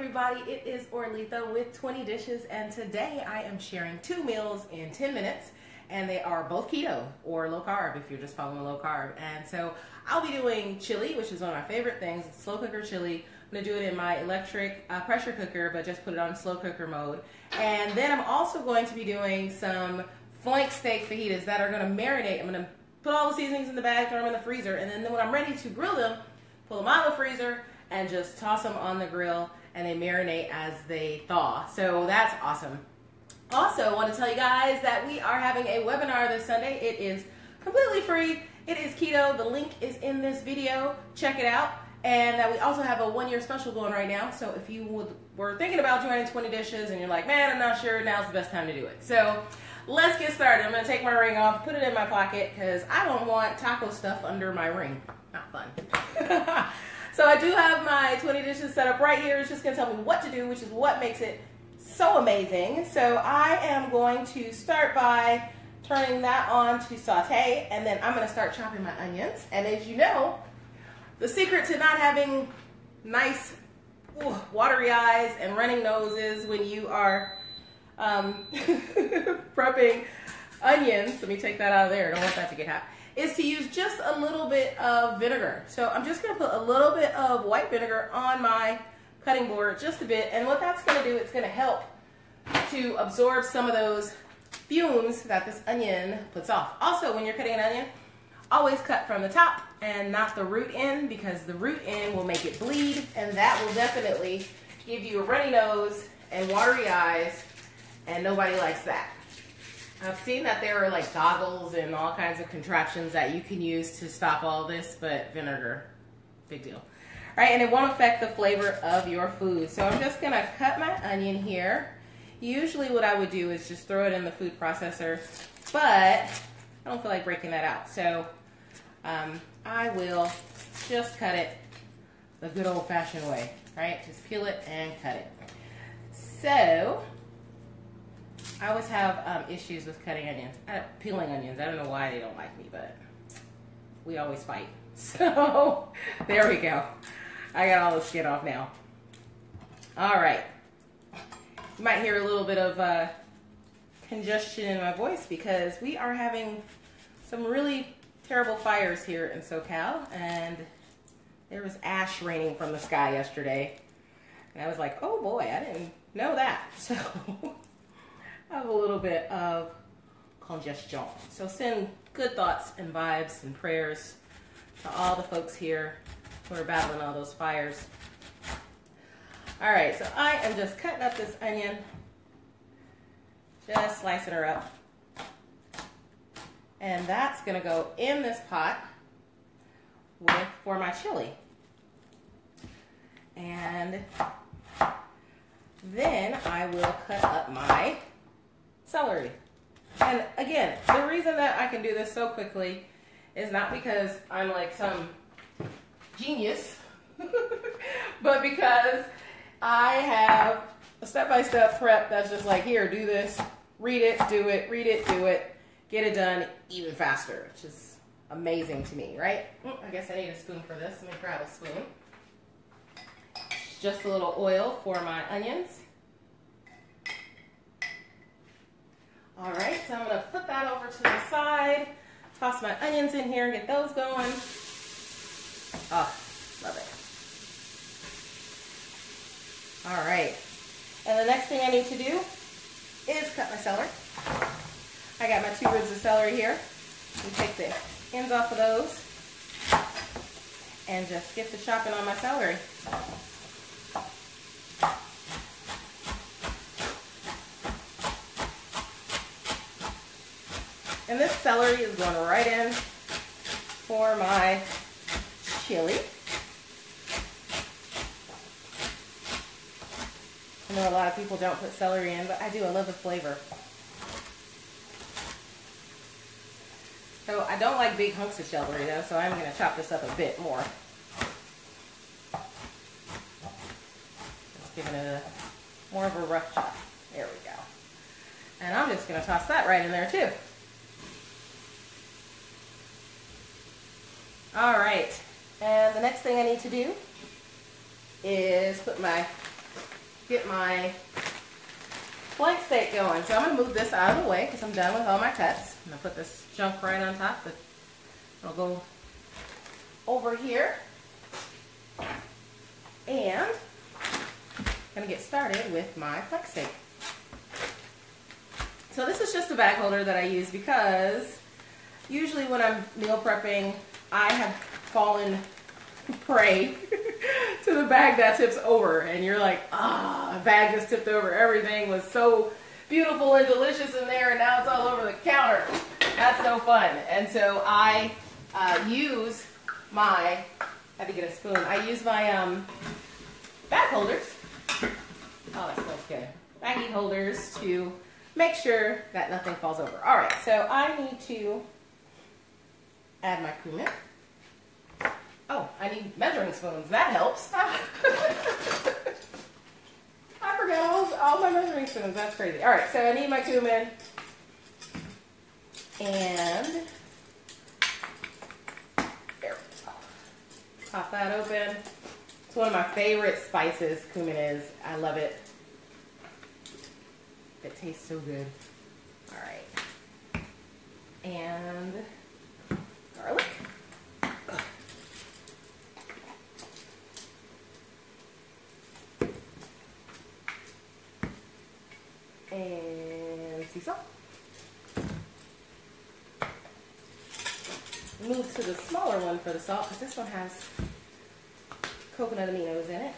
everybody, it is Orleatha with 20 Dishes, and today I am sharing 2 meals in 10 minutes, and they are both keto or low carb if you're just following low carb. And so I'll be doing chili, which is one of my favorite things. It's slow cooker chili. I'm going to do it in my electric pressure cooker, but just put it on slow cooker mode. And then I'm also going to be doing some flank steak fajitas that are going to marinate. I'm going to put all the seasonings in the bag, throw them in the freezer, and then when I'm ready to grill them, pull them out of the freezer and just toss them on the grill, and they marinate as they thaw. So that's awesome. Also, I want to tell you guys that we are having a webinar this Sunday. It is completely free. It is keto. The link is in this video. Check it out. And that we also have a 1-year special going right now. So if you were thinking about joining 20 Dishes and you're like, man, I'm not sure, now's the best time to do it. So let's get started. I'm going to take my ring off, put it in my pocket, because I don't want taco stuff under my ring. Not fun. So I do have my 20 Dishes set up right here. It's just going to tell me what to do, which is what makes it so amazing. So I am going to start by turning that on to saute, and then I'm going to start chopping my onions. And as you know, the secret to not having nice watery eyes and running noses when you are prepping onions, let me take that out of there, I don't want that to get hot, is to use just a little bit of vinegar. So I'm just going to put a little bit of white vinegar on my cutting board, just a bit, and what that's going to do, it's going to help to absorb some of those fumes that this onion puts off. Also, when you're cutting an onion, always cut from the top and not the root end, because the root end will make it bleed, and that will definitely give you a runny nose and watery eyes, and nobody likes that. I've seen that there are like goggles and all kinds of contraptions that you can use to stop all this, but vinegar, big deal. All right, and it won't affect the flavor of your food. So I'm just gonna cut my onion here. Usually what I would do is just throw it in the food processor, but I don't feel like breaking that out. So I will just cut it the good old-fashioned way, right? Just peel it and cut it. So I always have issues with cutting onions, peeling onions. I don't know why they don't like me, but we always fight. So there we go. I got all the skin off now. All right. You might hear a little bit of congestion in my voice because we are having some really terrible fires here in SoCal, and there was ash raining from the sky yesterday. And I was like, oh boy, I didn't know that. So I have a little bit of congestion. So send good thoughts and vibes and prayers to all the folks here who are battling all those fires. All right, so I am just cutting up this onion, just slicing her up. And that's gonna go in this pot for my chili. And then I will cut up my celery. And again, the reason that I can do this so quickly is not because I'm like some genius, but because I have a step-by-step prep that's just like, here, do this, read it, do it, read it, do it, get it done even faster, which is amazing to me, right? I guess I need a spoon for this. Let me grab a spoon. Just a little oil for my onions. All right, so I'm gonna put that over to the side, toss my onions in here, get those going. Oh, love it. All right, and the next thing I need to do is cut my celery. I got my 2 ribs of celery here. You take the ends off of those and just get the chopping on my celery. And this celery is going right in for my chili. I know a lot of people don't put celery in, but I do. I love the flavor. So I don't like big hunks of celery though, so I'm going to chop this up a bit more. Just giving it more of a rough chop. There we go. And I'm just going to toss that right in there too. All right, and the next thing I need to do is put my get my flank steak going. So I'm going to move this out of the way because I'm done with all my cuts. I'm going to put this junk right on top. But I'll go over here and I'm going to get started with my flank steak. So this is just a bag holder that I use because usually when I'm meal prepping, I have fallen prey to the bag that tips over, and you're like, a bag just tipped over. Everything was so beautiful and delicious in there, and now it's all over the counter. That's no fun. And so I use my, I had to get a spoon. I use my bag holders. Oh, that smells good. Baggie holders to make sure that nothing falls over. All right, so I need to add my cumin. Oh, I need measuring spoons. That helps. I forgot all my measuring spoons. That's crazy. All right, so I need my cumin. And there we go. Pop that open. It's one of my favorite spices, cumin is. I love it. It tastes so good. All right. And garlic. And sea salt. Move to the smaller one for the salt because this one has coconut aminos in it.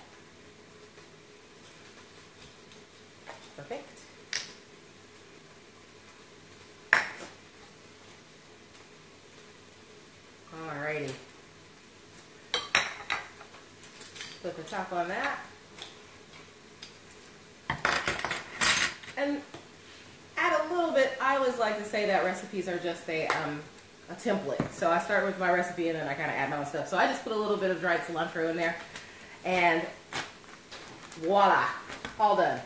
Perfect. Alrighty. Put the top on that. And add a little bit. I always like to say that recipes are just a template. So I start with my recipe and then I kind of add my own stuff. So I just put a little bit of dried cilantro in there, and voila, all done.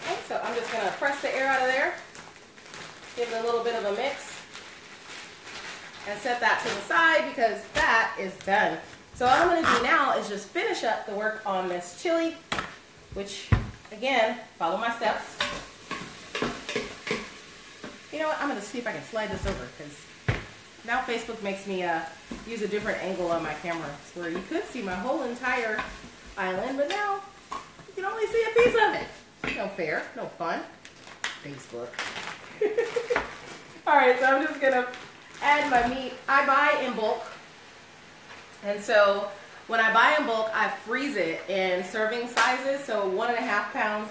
Okay, so I'm just going to press the air out of there, give it a little bit of a mix, and set that to the side because that is done. So all I'm going to do now is just finish up the work on this chili, which, again, follow my steps. You know what? I'm going to see if I can slide this over because now Facebook makes me use a different angle on my camera where you could see my whole entire island, but now you can only see a piece of it. No fair, no fun. Facebook. All right, so I'm just going to add my meat. I buy in bulk. And so when I buy in bulk, I freeze it in serving sizes. So 1.5 pounds,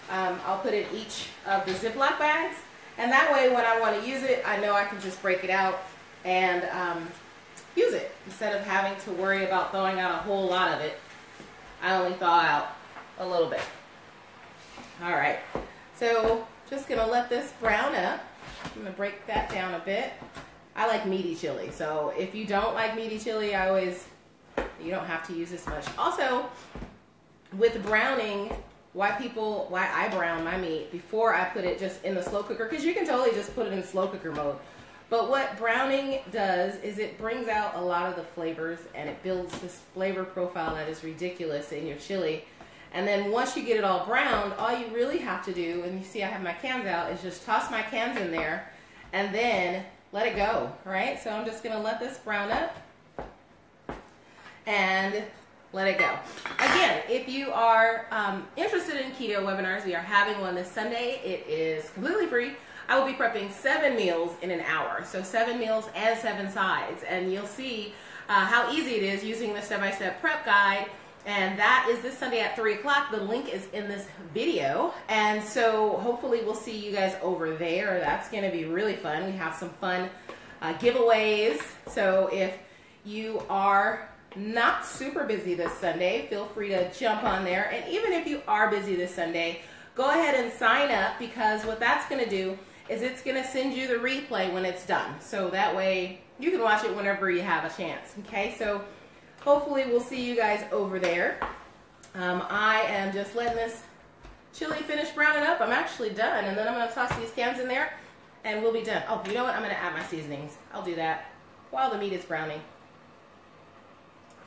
I'll put in each of the Ziploc bags. And that way when I want to use it, I know I can just break it out and use it. Instead of having to worry about thawing out a whole lot of it, I only thaw out a little bit. All right, so just going to let this brown up. I'm going to break that down a bit. I like meaty chili, so if you don't like meaty chili, you don't have to use this much. Also, with browning, why I brown my meat before I put it just in the slow cooker, because you can totally just put it in slow cooker mode. But what browning does is it brings out a lot of the flavors and it builds this flavor profile that is ridiculous in your chili. And then once you get it all browned, all you really have to do, and you see I have my cans out, is just toss my cans in there and then let it go, right? So I'm just gonna let this brown up and let it go. Again, if you are interested in keto webinars, we are having one this Sunday. It is completely free. I will be prepping 7 meals in an hour. So 7 meals and 7 sides. And you'll see how easy it is using the step-by-step prep guide. And that is this Sunday at 3 o'clock. The link is in this video. And so hopefully we'll see you guys over there. That's going to be really fun. We have some fun giveaways. So if you are not super busy this Sunday, feel free to jump on there. And even if you are busy this Sunday, go ahead and sign up, because what that's going to do is it's going to send you the replay when it's done. So that way you can watch it whenever you have a chance. Okay, so hopefully we'll see you guys over there. I am just letting this chili finish browning up. I'm actually done, and then I'm going to toss these cans in there and we'll be done. Oh, you know what? I'm going to add my seasonings. I'll do that while the meat is browning.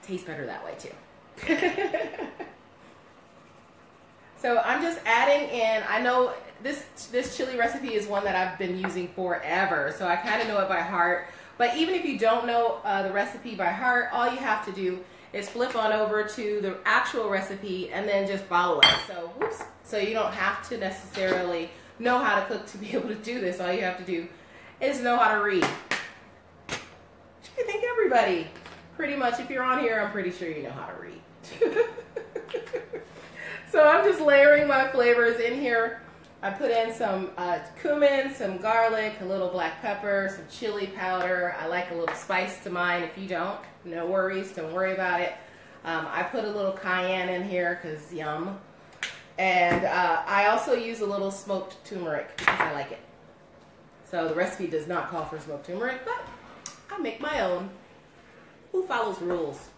Tastes better that way too. So I'm just adding in, I know this chili recipe is one that I've been using forever, so I kind of know it by heart. But even if you don't know the recipe by heart, all you have to do is flip on over to the actual recipe and then just follow it. So, whoops. So you don't have to necessarily know how to cook to be able to do this. All you have to do is know how to read. I think everybody, pretty much, if you're on here, I'm pretty sure you know how to read. So I'm just layering my flavors in here. I put in some cumin, some garlic, a little black pepper, some chili powder. I like a little spice to mine. If you don't, no worries, don't worry about it. I put a little cayenne in here because yum. And I also use a little smoked turmeric because I like it. So the recipe does not call for smoked turmeric, but I make my own. Who follows rules?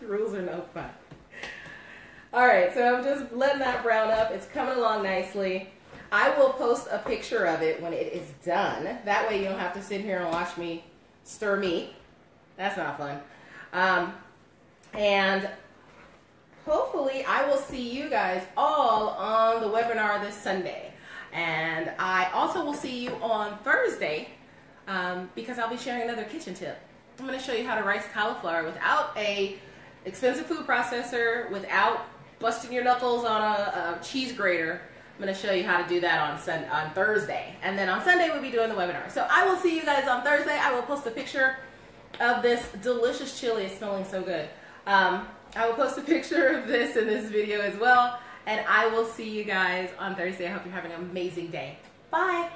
Rules are no fun. All right, so I'm just letting that brown up. It's coming along nicely. I will post a picture of it when it is done. That way you don't have to sit here and watch me stir meat. That's not fun. And hopefully I will see you guys all on the webinar this Sunday. And I also will see you on Thursday because I'll be sharing another kitchen tip. I'm going to show you how to rice cauliflower without a expensive food processor, without busting your knuckles on a cheese grater. I'm going to show you how to do that on Thursday. And then on Sunday we'll be doing the webinar. So I will see you guys on Thursday. I will post a picture of this delicious chili. It's smelling so good. I will post a picture of this in this video as well. And I will see you guys on Thursday. I hope you're having an amazing day. Bye.